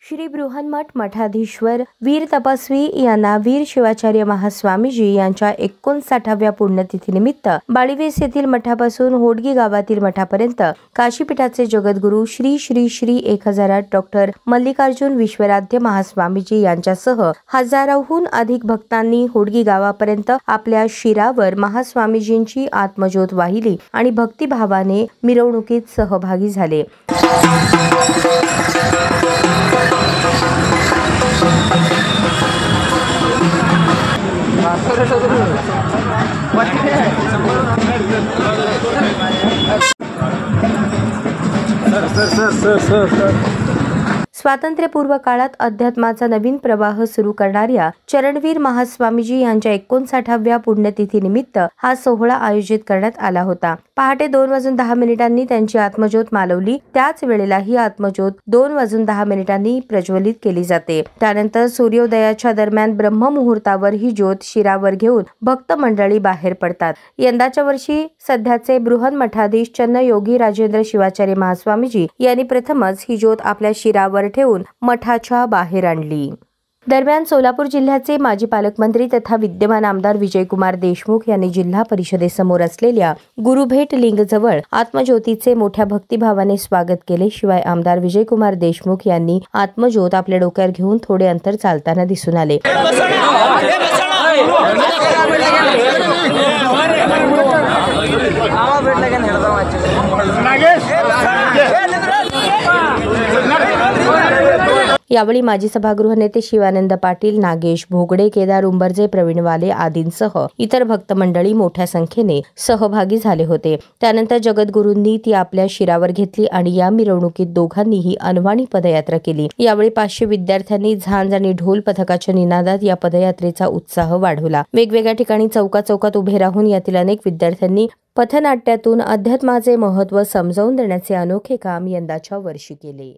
श्री बृहन्मठ मठाधीश्वर वीर तपस्वी यांना वीर शिवाचार्य महास्वामीजी यांच्या 59व्या पुण्यतिथीनिमित्त बाळीवेस येथील मठापासून होडगी गावातील मठापर्यंत काशीपीठाचे जगद्गुरू श्री श्री श्री 1008 डॉक्टर मल्लिकार्जुन विश्वराध्य महास्वामीजी यांच्यासह हजारोहून अधिक भक्तांनी होडगी गावापर्यंत आपल्या शिरावर महास्वामीजींची आत्मज्योत वाहिली आणि भक्तिभावाने मिरवणुकीत सहभागी झाले। स्वातंत्र्यपूर्व काळात अध्यात्माचा नवीन प्रवाह सुरू करणाऱ्या चरणवीर महास्वामीजी यांच्या 59व्या पुण्यतिथीनिमित्त हा सोहळा आयोजित करण्यात आला होता। पहाटे 2:10 त्यांची आत्मज्योत मालवली। त्याच वेळेला ही आत्मज्योत 2:10 प्रज्वलित केली जाते। त्यानंतर सूर्योदयाच्या दरम्यान ब्रह्ममुहूर्तावर ही ज्योत शिरावर घेऊन भक्त मंडळी बाहेर पडतात। यंदाच्या वर्षी सध्याचे बृहन्मठाधीश चन्नयोगी राजेंद्र शिवाचार्य महास्वामीजी यांनी प्रथमच ही ज्योत आपल्या शिरावर ठेवून मठाच्या बाहेर आणली। दरम्यान सोलापूर जिल्ह्याचे माजी पालकमंत्री तथा विद्यमान आमदार विजयकुमार देशमुख यांनी जिल्हा परिषदेसमोर असलेल्या गुरुभेट लिंगजवळ आत्मज्योतीचे मोठ्या भक्तिभावाने स्वागत केले। शिवाय आमदार विजयकुमार देशमुख यांनी आत्मज्योत आपल्या डोक्यावर घेऊन थोडे अंतर चालताना दिसून आले। यावेळी माजी सभागृह नेते शिवानंद पाटील, नागेश भोगडे, केदार उंबरजे, प्रवीण वाले आदींसह इतर भक्त मंडळी मोठ्या संख्येने सहभागी झाले होते। त्यानंतर जगद्गुरूंनी ती आपल्या शिरावर घेतली आणि या मिरवणुकीत दोघांनीही अनवाणी पदयात्रा केली। यावेळी 500 विद्यार्थ्यांनी झांज आणि ढोल पथकाच्या निनादात या पदयात्रेचा उत्साह वाढवला। वेगवेगळ्या ठिकाणी चौकात उभे राहून यातील अनेक विद्यार्थ्यांनी पथनाट्यातून अध्यात्माचे महत्त्व समजावून देण्याचे अनोखे काम यंदाच्या वर्षी केले।